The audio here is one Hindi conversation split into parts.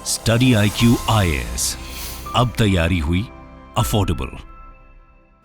स्टडी IQ IAS, अब तैयारी हुई अफोर्डेबल।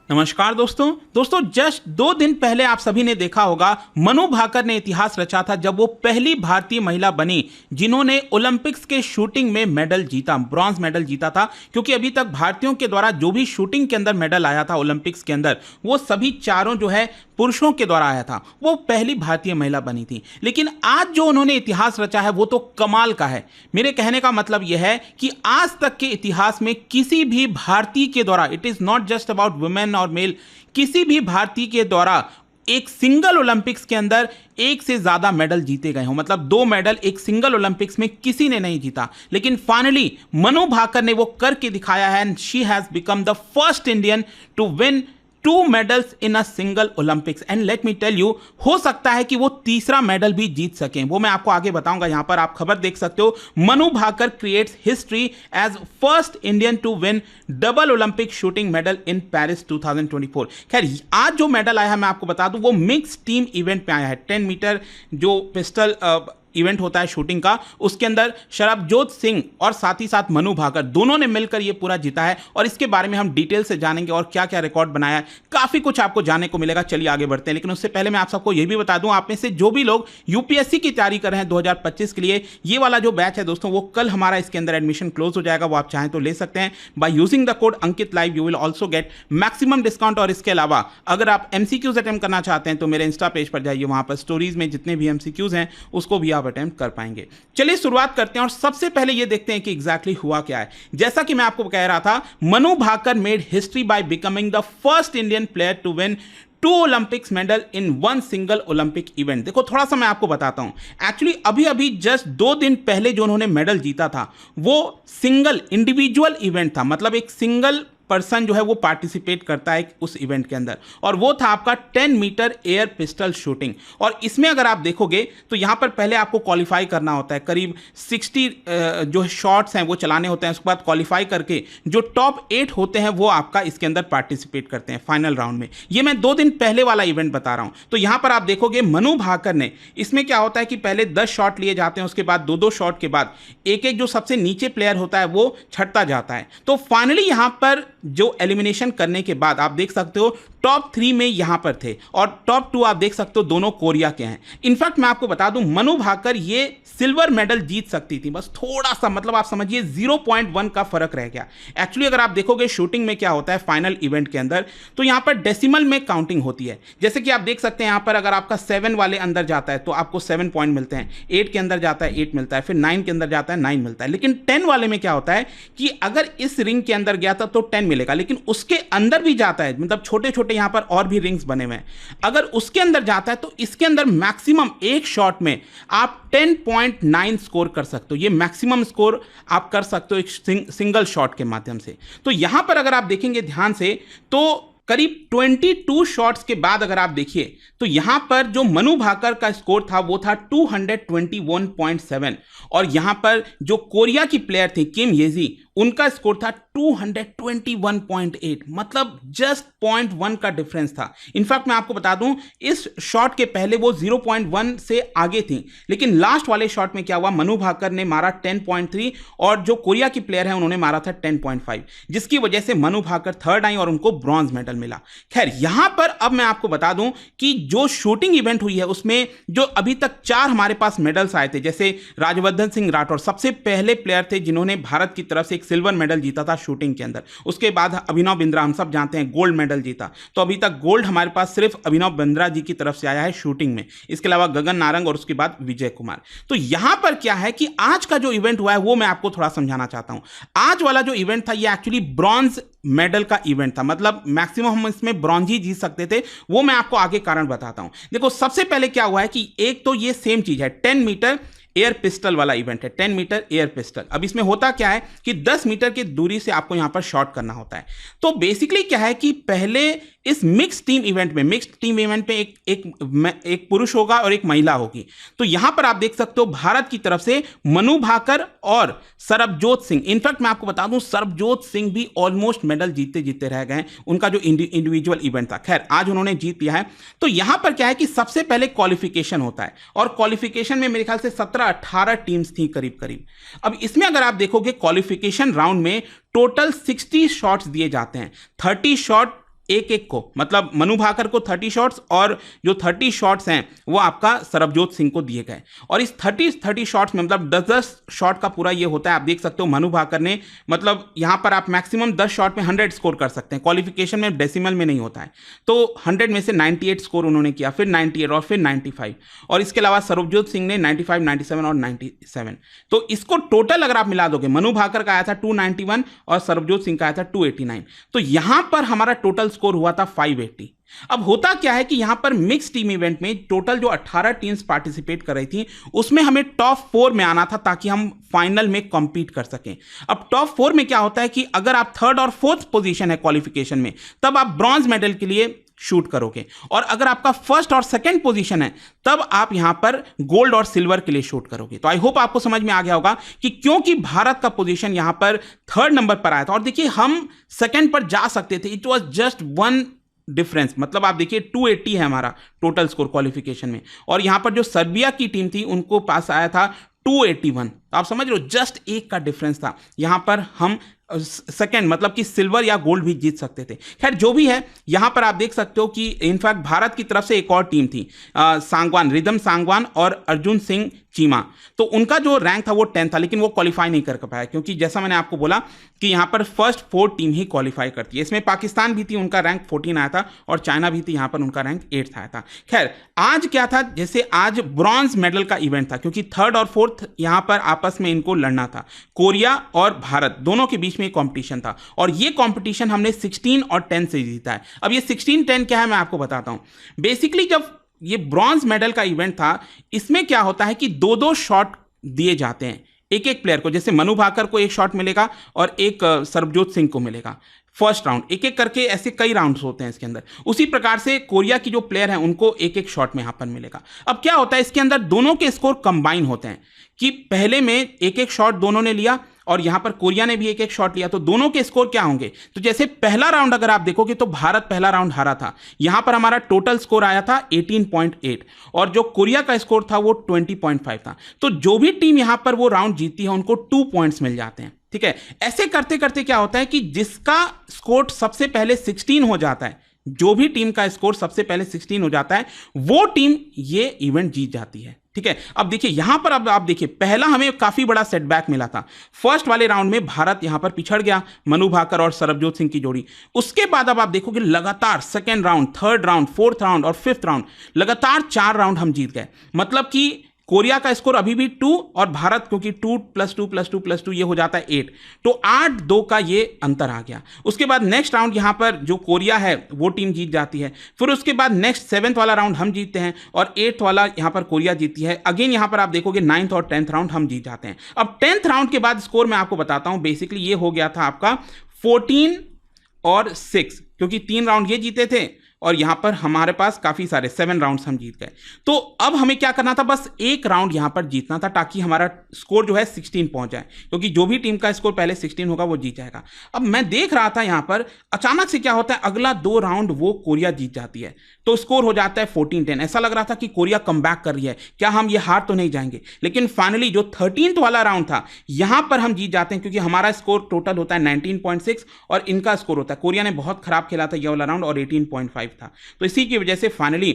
नमस्कार दोस्तों जस्ट 2 दिन पहले आप सभी ने देखा होगा मनु भाकर ने इतिहास रचा था जब वो पहली भारतीय महिला बनी जिन्होंने ओलंपिक्स के शूटिंग में मेडल जीता, ब्रॉन्ज मेडल जीता था। क्योंकि अभी तक भारतीयों के द्वारा जो भी शूटिंग के अंदर मेडल आया था ओलंपिक्स के अंदर, वो सभी चारों जो है पुरुषों के द्वारा आया था। वो पहली भारतीय महिला बनी थी। लेकिन आज जो उन्होंने इतिहास रचा है वो तो कमाल का है। मेरे कहने का मतलब यह है कि आज तक के इतिहास में किसी भी भारतीय के द्वारा, it is not just about women और मेल, किसी भी भारतीय के द्वारा एक सिंगल ओलंपिक्स के अंदर एक से ज्यादा मेडल जीते गए हो। मतलब 2 मेडल एक सिंगल ओलंपिक्स में किसी ने नहीं जीता। लेकिन फाइनली मनु भाकर ने वो करके दिखाया है and she has become the first Indian to win 2 medals in a single Olympics and let me tell you, हो सकता है कि वो तीसरा मेडल भी जीत सकें। वो मैं आपको आगे बताऊंगा। यहां पर आप खबर देख सकते हो, Manu Bhaker creates history as first Indian to win double Olympic shooting medal in Paris 2024। खैर आज जो मेडल आया है मैं आपको बता दूं वो मिक्स टीम इवेंट पे आया है। 10 मीटर जो पिस्टल इवेंट होता है शूटिंग का, उसके अंदर शरबजोत सिंह और साथ ही साथ मनु भाकर दोनों ने मिलकर ये पूरा जीता है। और इसके बारे में हम डिटेल से जानेंगे और क्या क्या रिकॉर्ड बनाया है, काफी कुछ आपको जानने को मिलेगा। चलिए आगे बढ़ते हैं। लेकिन उससे पहले मैं आप सबको ये भी बता दूं, आप में से जो भी लोग यूपीएससी की तैयारी कर रहे हैं 2025 के लिए, ये वाला जो बैच है दोस्तों वो कल हमारा इसके अंदर एडमिशन क्लोज हो जाएगा। वो आप चाहें तो ले सकते हैं by using the code Ankit live. You will also get maximum discount. और इसके अलावा अगर आप एमसीक्यूज अटेम्प्ट करना चाहते हैं तो मेरे इंस्टा पेज पर जाइए, वहां पर स्टोरीज में जितने भी एमसीक्यूज हैं उसको भी आप अटेम्प्ट कर पाएंगे। चलिए शुरुआत करते हैं और सबसे पहले ये देखते हैं कि एग्जैक्टली हुआ क्या है। जैसा कि मैं आपको कह रहा था, Manu Bhaker made history by becoming the first Indian player to win 2 Olympics medal in 1 single Olympic event. देखो थोड़ा सा मैं आपको बताता हूं। एक्चुअली अभी जस्ट 2 दिन पहले जो उन्होंने मेडल जीता था वो सिंगल इंडिविजुअल इवेंट था। मतलब एक सिंगल पर्सन जो है वो पार्टिसिपेट करता है उस इवेंट के अंदर, और वो था आपका 10 मीटर एयर पिस्टल शूटिंग। और इसमें अगर आप देखोगे तो यहां पर पहले आपको क्वालिफाई करना होता है, करीब 60 जो शॉट्स हैं वो चलाने होते हैं। उसके बाद क्वालिफाई करके जो टॉप 8 होते हैं वो आपका इसके अंदर पार्टिसिपेट करते हैं फाइनल राउंड में। ये मैं 2 दिन पहले वाला इवेंट बता रहा हूं। तो यहां पर आप देखोगे मनु भाकर ने, इसमें क्या होता है कि पहले 10 शॉट लिए जाते हैं, उसके बाद 2-2 शॉट के बाद एक जो सबसे नीचे प्लेयर होता है वो छटता जाता है। तो फाइनली यहां पर जो एलिमिनेशन करने के बाद आप देख सकते हो टॉप 3 में यहां पर थे और टॉप 2 आप देख सकते हो दोनों कोरिया के हैं। इनफैक्ट मैं आपको बता दूं मनु भाकर ये सिल्वर मेडल जीत सकती थी, बस थोड़ा सा, मतलब आप समझिए 0.1 का फर्क रह गया। एक्चुअली अगर आप देखोगे शूटिंग में क्या होता है फाइनल इवेंट के अंदर, तो यहां पर डेसिमल में काउंटिंग होती है। जैसे कि आप देख सकते हैं यहां पर अगर आपका 7 वाले अंदर जाता है तो आपको 7 पॉइंट मिलते हैं, 8 के अंदर जाता है 8 मिलता है, फिर 9 के अंदर जाता है 9 मिलता है। लेकिन 10 वाले में क्या होता है कि अगर इस रिंग के अंदर गया था तो 10 मिलेगा, लेकिन उसके अंदर भी जाता है, मतलब छोटे छोटे यहां पर और भी रिंग्स बने हुए हैं, अगर उसके अंदर जाता है तो इसके अंदर मैक्सिमम एक शॉट में आप 10.9 स्कोर कर सकते हो। ये मैक्सिमम स्कोर आप कर सकते हो एक सिंगल शॉट के माध्यम से। तो यहां पर अगर आप देखेंगे ध्यान से तो करीब 22 शॉट्स के बाद अगर आप देखिए तो यहां पर जो मनु भाकर का स्कोर था वो था 221.7 और यहां पर जो कोरिया की प्लेयर थी किम येजी, उनका स्कोर था 221.8, मतलब जस्ट 0.1 का डिफरेंस था। इनफैक्ट मैं आपको बता दूं इस शॉट के पहले वो 0.1 से आगे थी, लेकिन लास्ट वाले शॉट में क्या हुआ, मनु भाकर ने मारा 10.3 और जो कोरिया की प्लेयर है उन्होंने मारा था 10.5, जिसकी वजह से मनु भाकर थर्ड आई और उनको ब्रॉन्ज मेडल मिला। खैर यहां पर अब मैं आपको बता दूं कि जो शूटिंग इवेंट हुई है उसमें जो अभी तक 4 हमारे पास मेडल्स आए थे, जैसे राजवर्धन सिंह राठौर सबसे पहले प्लेयर थे जिन्होंने भारत की तरफ से एक सिल्वर मेडल जीता था शूटिंग के अंदर। उसके बाद अभिनव बिंद्रा, हम सब जानते हैं, गोल्ड मेडल जीता। तो अभी तक गोल्ड हमारे पास सिर्फ अभिनव बिंद्रा जी की तरफ से आया है शूटिंग में। इसके अलावा गगन नारंग और उसके बाद विजय कुमार। तो यहां पर क्या है कि आज का जो इवेंट हुआ है वो मैं आपको थोड़ा समझाना चाहता हूं। आज वाला जो इवेंट था ये एक्चुअली ब्रॉन्ज मेडल का इवेंट था, मतलब मैक्सिमम हम इसमें ब्रॉन्ज ही जीत सकते थे। वो मैं आपको आगे कारण बताता हूं। देखो सबसे पहले क्या हुआ है कि एक तो ये सेम चीज है, 10 मीटर एयर पिस्टल वाला इवेंट है, 10 मीटर एयर पिस्टल। अब इसमें होता क्या है कि 10 मीटर की दूरी से आपको यहां पर शॉट करना होता है। तो बेसिकली क्या है कि पहले इस मिक्स टीम इवेंट में एक पुरुष होगा और एक महिला होगी। तो यहां पर आप देख सकते हो भारत की तरफ से मनु भाकर और सरबजोत सिंह, इनफैक्ट मैं आपको बता दूं सरबजोत सिंह भी ऑलमोस्ट मेडल जीतते रह गए, उनका जो इंडिविजुअल इवेंट था। खैर आज उन्होंने जीत लिया है। तो यहां पर क्या है कि सबसे पहले क्वालिफिकेशन होता है और क्वालिफिकेशन में मेरे ख्याल से 17-18 टीम्स थी करीब करीब। अब इसमें अगर आप देखोगे क्वालिफिकेशन राउंड में टोटल 60 शॉट्स दिए जाते हैं, 30 शॉट एक को, मतलब मनु भाकर को 30 शॉट्स और जो 30 शॉट्स हैं वो आपका सरबजोत सिंह को दिए गए। और इस 30 शॉट्स में मतलब 10-10 शॉट का पूरा ये होता है। आप देख सकते हो मनु भाकर ने, मतलब यहां पर आप मैक्सिमम 10 शॉट में 100 स्कोर कर सकते हैं, क्वालिफिकेशन में डेसिमल में नहीं होता है। तो 100 में से 98 स्कोर उन्होंने किया, फिर 98 और फिर 95, और इसके अलावा सरबजोत सिंह ने 95, 97 और 97। तो इसको टोटल अगर आप मिला दोगे, मनु भाकर का आया था 291 और सरबजोत सिंह का आया था 289। तो यहां पर हमारा टोटल स्कोर हुआ था 580। अब होता क्या है कि यहां पर मिक्स टीम इवेंट में टोटल जो 18 टीम्स पार्टिसिपेट कर रही थी उसमें हमें टॉप 4 में आना था ताकि हम फाइनल में कंपीट कर सकें। अब टॉप 4 में क्या होता है कि अगर आप 3rd और 4th पोजीशन है क्वालिफिकेशन में, तब आप ब्रॉन्ज मेडल के लिए शूट करोगे, और अगर आपका 1st और 2nd पोजीशन है तब आप यहां पर गोल्ड और सिल्वर के लिए शूट करोगे। तो आई होप आपको समझ में आ गया होगा कि क्योंकि भारत का पोजीशन यहां पर 3rd नंबर पर आया था, और देखिए हम 2nd पर जा सकते थे, इट वाज जस्ट 1 डिफरेंस, मतलब आप देखिए 280 है हमारा टोटल स्कोर क्वालिफिकेशन में, और यहां पर जो सर्बिया की टीम थी उनको पास आया था 281। तो आप समझ रहे हो जस्ट 1 का डिफरेंस था। यहां पर हम सेकेंड मतलब कि सिल्वर या गोल्ड भी जीत सकते थे। खैर जो भी है, यहां पर आप देख सकते हो कि इनफैक्ट भारत की तरफ से एक और टीम थी, सांगवान, रिदम सांगवान और अर्जुन सिंह चीमा। तो उनका जो रैंक था वो 10 था, लेकिन वो क्वालिफाई नहीं कर पाया क्योंकि जैसा मैंने आपको बोला कि यहां पर फर्स्ट 4 टीम ही क्वालिफाई करती है। इसमें पाकिस्तान भी थी, उनका रैंक 14 आया था, और चाइना भी थी, यहां पर उनका रैंक 8 आया था। खैर आज क्या था, जैसे आज ब्रॉन्ज मेडल का इवेंट था क्योंकि 3rd और 4th यहां पर आपस में इनको लड़ना था। कोरिया और भारत दोनों के बीच में कंपटीशन था, और ये कंपटीशन हमने 16 और 10 से जीता है। अब ये 16-10 क्या है मैं आपको बताता हूं। बेसिकली जब ये ब्रॉन्ज मेडल का इवेंट था, इसमें क्या होता है कि 2-2 शॉट दिए जाते हैं एक प्लेयर को, जैसे मनु भाकर को 1 शॉट मिलेगा और एक सरबजोत सिंह को मिलेगा फर्स्ट राउंड, एक करके ऐसे कई राउंड्स होते हैं इसके अंदर। उसी प्रकार से कोरिया की जो प्लेयर हैं उनको एक शॉट में यहां पर मिलेगा। अब क्या होता है, इसके अंदर दोनों के स्कोर कंबाइन होते हैं कि पहले में एक शॉट दोनों ने लिया और यहां पर कोरिया ने भी एक शॉट लिया, तो दोनों के स्कोर क्या होंगे। तो जैसे पहला राउंड अगर आप देखोगे तो भारत पहला राउंड हारा था, यहां पर हमारा टोटल स्कोर आया था 18.8 और जो कोरिया का स्कोर था वो 20.5 था। तो जो भी टीम यहां पर वो राउंड जीती है उनको 2 पॉइंट्स मिल जाते हैं। ठीक है, ऐसे करते करते क्या होता है कि जिसका स्कोर सबसे पहले 16 हो जाता है, जो भी टीम का स्कोर सबसे पहले 16 हो जाता है, वो टीम ये इवेंट जीत जाती है। ठीक है, अब देखिए यहां पर, अब आप देखिए पहला हमें काफी बड़ा सेटबैक मिला था। फर्स्ट वाले राउंड में भारत यहां पर पिछड़ गया, मनु भाकर और सरबजोत सिंह की जोड़ी। उसके बाद अब आप देखोगे लगातार 2nd round, 3rd round, 4th round और 5th राउंड, लगातार 4 राउंड हम जीत गए। मतलब कि कोरिया का स्कोर अभी भी 2 और भारत क्योंकि 2 + 2 + 2 + 2 ये हो जाता है 8, तो 8-2 का ये अंतर आ गया। उसके बाद नेक्स्ट राउंड यहां पर जो कोरिया है वो टीम जीत जाती है। फिर उसके बाद नेक्स्ट 7th वाला राउंड हम जीतते हैं और 8th वाला यहां पर कोरिया जीती है। अगेन यहां पर आप देखोगे 9th और 10th राउंड हम जीत जाते हैं। अब 10th राउंड के बाद स्कोर मैं आपको बताता हूं। बेसिकली ये हो गया था आपका 14 और 6, क्योंकि 3 राउंड ये जीते थे और यहां पर हमारे पास काफी सारे 7 राउंड्स हम जीत गए। तो अब हमें क्या करना था, बस 1 राउंड यहां पर जीतना था ताकि हमारा स्कोर जो है 16 पहुंच जाए, क्योंकि जो भी टीम का स्कोर पहले 16 होगा वो जीत जाएगा। अब मैं देख रहा था यहां पर अचानक से क्या होता है, अगला 2 राउंड वो कोरिया जीत जाती है, तो स्कोर हो जाता है 14-10। ऐसा लग रहा था कि कोरिया कमबैक कर रही है, क्या हम ये हार तो नहीं जाएंगे। लेकिन फाइनली जो 13th वाला राउंड था यहां पर हम जीत जाते हैं, क्योंकि हमारा स्कोर टोटल होता है 19.6 और इनका स्कोर होता है, कोरिया ने बहुत खराब खेला था ये वाला राउंड और 18.5 था। तो इसी की वजह से फाइनली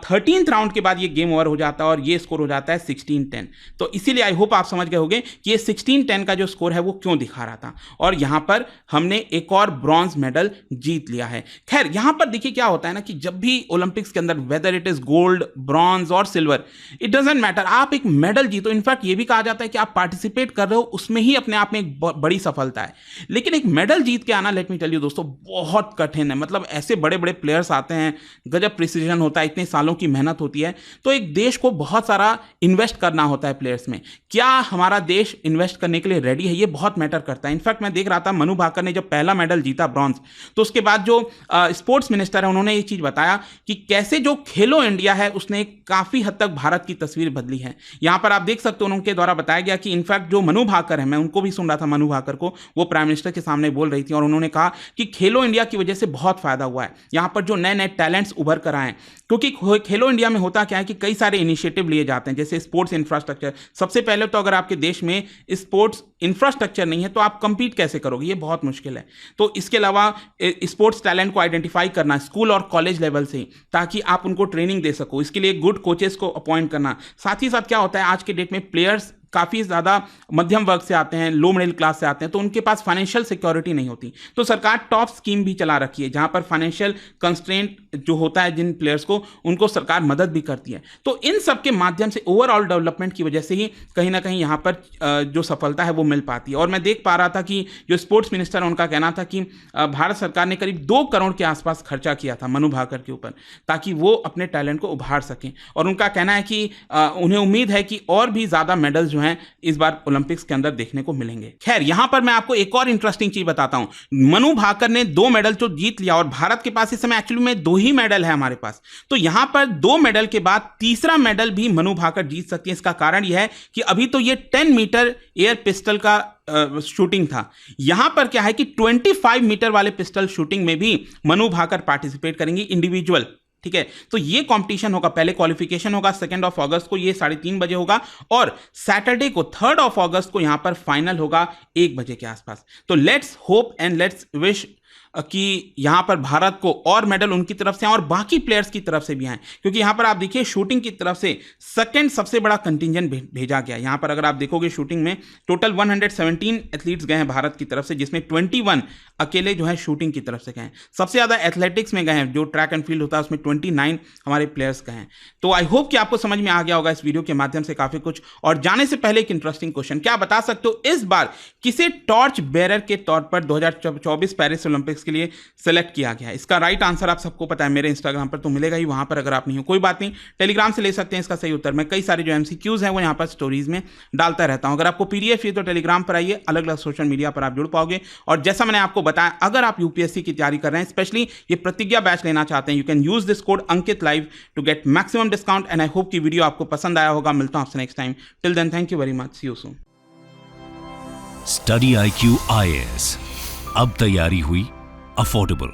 13th राउंड के बाद ये गेम ओवर हो जाता है और ये स्कोर हो जाता है 16-10। तो इसीलिए आई होप आप समझ गए होंगे कि ये 16-10 का जो स्कोर है वो क्यों दिखा रहा था, और यहां पर हमने एक और ब्रॉन्ज मेडल जीत लिया है। खैर यहां पर देखिए क्या होता है ना कि जब भी ओलंपिक्स के अंदर whether it is gold, bronze और सिल्वर, इट डजंट मैटर, आप एक मेडल जीतो। इनफैक्ट ये भी कहा जाता है कि आप पार्टिसिपेट कर रहे हो उसमें ही अपने आप में एक बड़ी सफलता है। लेकिन एक मेडल जीत के आना, लेट मी टेल यू दोस्तों, बहुत कठिन है। मतलब ऐसे बड़े बड़े प्लेयर्स प्लेयर्स आते हैं, गजब प्रिसीजन होता है, इतने सालों की मेहनत होती है, तो एक देश को बहुत सारा इन्वेस्ट करना होता है प्लेयर्स में। क्या हमारा देश इन्वेस्ट करने के लिए रेडी है, ये बहुत मैटर करता है। इनफैक्ट मैं देख रहा था मनु भाकर ने जब पहला मेडल जीता ब्रॉन्ज, तो उसके बाद जो स्पोर्ट्स मिनिस्टर है उन्होंने ये चीज़ बताया कि कैसे जो खेलो इंडिया है उसने काफ़ी हद तक भारत की तस्वीर बदली है। यहाँ पर आप देख सकते हो उनके द्वारा बताया गया कि इनफैक्ट जो मनु भाकर है, मैं उनको भी सुन रहा था, मनु भाकर को, वो प्राइम मिनिस्टर के सामने बोल रही थी और उन्होंने कहा कि खेलो इंडिया की वजह से बहुत फायदा हुआ है, यहाँ पर जो नए नए टैलेंट्स उभर कर आए। क्योंकि खेलो इंडिया में होता क्या है कि कई सारे इनिशिएटिव लिए जाते हैं, जैसे स्पोर्ट्स इंफ्रास्ट्रक्चर। सबसे पहले तो अगर आपके देश में स्पोर्ट्स इंफ्रास्ट्रक्चर नहीं है तो आप कंपीट कैसे करोगे, ये बहुत मुश्किल है। तो इसके अलावा स्पोर्ट्स टैलेंट को आइडेंटिफाई करना स्कूल और कॉलेज लेवल से, ताकि आप उनको ट्रेनिंग दे सको, इसके लिए गुड कोचेस को अपॉइंट करना। साथ ही साथ क्या होता है, आज के डेट में प्लेयर्स काफ़ी ज़्यादा मध्यम वर्ग से आते हैं, लो मिडिल क्लास से आते हैं, तो उनके पास फाइनेंशियल सिक्योरिटी नहीं होती। तो सरकार टॉप स्कीम भी चला रखी है जहां पर फाइनेंशियल कंस्ट्रेंट जो होता है जिन प्लेयर्स को, उनको सरकार मदद भी करती है। तो इन सब के माध्यम से ओवरऑल डेवलपमेंट की वजह से ही कहीं ना कहीं यहाँ पर जो सफलता है वो मिल पाती है। और मैं देख पा रहा था कि जो स्पोर्ट्स मिनिस्टर है उनका कहना था कि भारत सरकार ने करीब 2 करोड़ के आसपास खर्चा किया था मनु भाकर के ऊपर, ताकि वो अपने टैलेंट को उभार सकें। और उनका कहना है कि उन्हें उम्मीद है कि और भी ज़्यादा मेडल्स जो हैं इस बार ओलंपिक्स के अंदर देखने को मिलेंगे। खैर, यहां पर मैं आपको एक और इंटरेस्टिंग चीज बताता हूं। मनु भाकर ने 2 मेडल तो जीत लिया और भारत के पास इस समय एक्चुअली में 2 ही मेडल है हमारे पास। तो यहां पर 2 मेडल के बाद तीसरा मेडल भी मनु भाकर जीत सकती है। इसका कारण यह है कि अभी तो ये 10 मीटर एयर पिस्टल का शूटिंग था, यहां पर क्या है कि 25 मीटर वाले पिस्टल शूटिंग में भी मनु भाकर पार्टिसिपेट करेंगी इंडिविजुअल। ठीक है, तो ये कंपटीशन होगा, पहले क्वालिफिकेशन होगा 2 अगस्त को, ये 3:30 बजे होगा, और सैटरडे को 3 अगस्त को यहां पर फाइनल होगा 1 बजे के आसपास। तो let's hope and let's wish कि यहां पर भारत को और मेडल उनकी तरफ से और बाकी प्लेयर्स की तरफ से भी आए, क्योंकि यहां पर आप देखिए शूटिंग की तरफ से सेकंड सबसे बड़ा कंटिंजेंट भेजा गया। यहां पर अगर आप देखोगे शूटिंग में टोटल 117 एथलीट्स गए हैं भारत की तरफ से, जिसमें 21 अकेले जो है शूटिंग की तरफ से गए हैं। सबसे ज़्यादा एथलेटिक्स में गए हैं, जो ट्रैक एंड फील्ड होता है उसमें 29 हमारे प्लेयर्स गए हैं। तो आई होप कि आपको समझ में आ गया होगा इस वीडियो के माध्यम से काफ़ी कुछ। और जाने से पहले एक इंटरेस्टिंग क्वेश्चन, क्या बता सकते हो इस बार किसे टॉर्च बेरर के तौर पर 2024 पेरिस ओलंपिक्स के लिए सेलेक्ट किया गया है? इसका राइट आंसर आप सबको पता है, मेरे इंस्टाग्राम पर तो मिलेगा ही, वहां पर अगर आप नहीं हो कोई बात नहीं, टेलीग्राम से ले सकते हैं इसका सही उत्तर। मैं कई सारे जो MCQs हैं वो यहाँ पर स्टोरीज में डालता रहता हूं। अगर आपको PDF चाहिए तो टेलीग्राम पर आइए, अलग अलग सोशल मीडिया पर आप जुड़ पाओगे। और जैसा मैंने आपको बताया, अगर आप UPSC की तैयारी कर रहे हैं, स्पेशली ये प्रतिज्ञा बैच लेना चाहते हैं, you can use this code Ankit live to get maximum discount. And I hope कि वीडियो आपको पसंद आया होगा। मिलता हूं आपसे next time. Till then, thank you very much, see you soon. Study IQ IAS, अब तैयारी हुई अफोर्डेबल।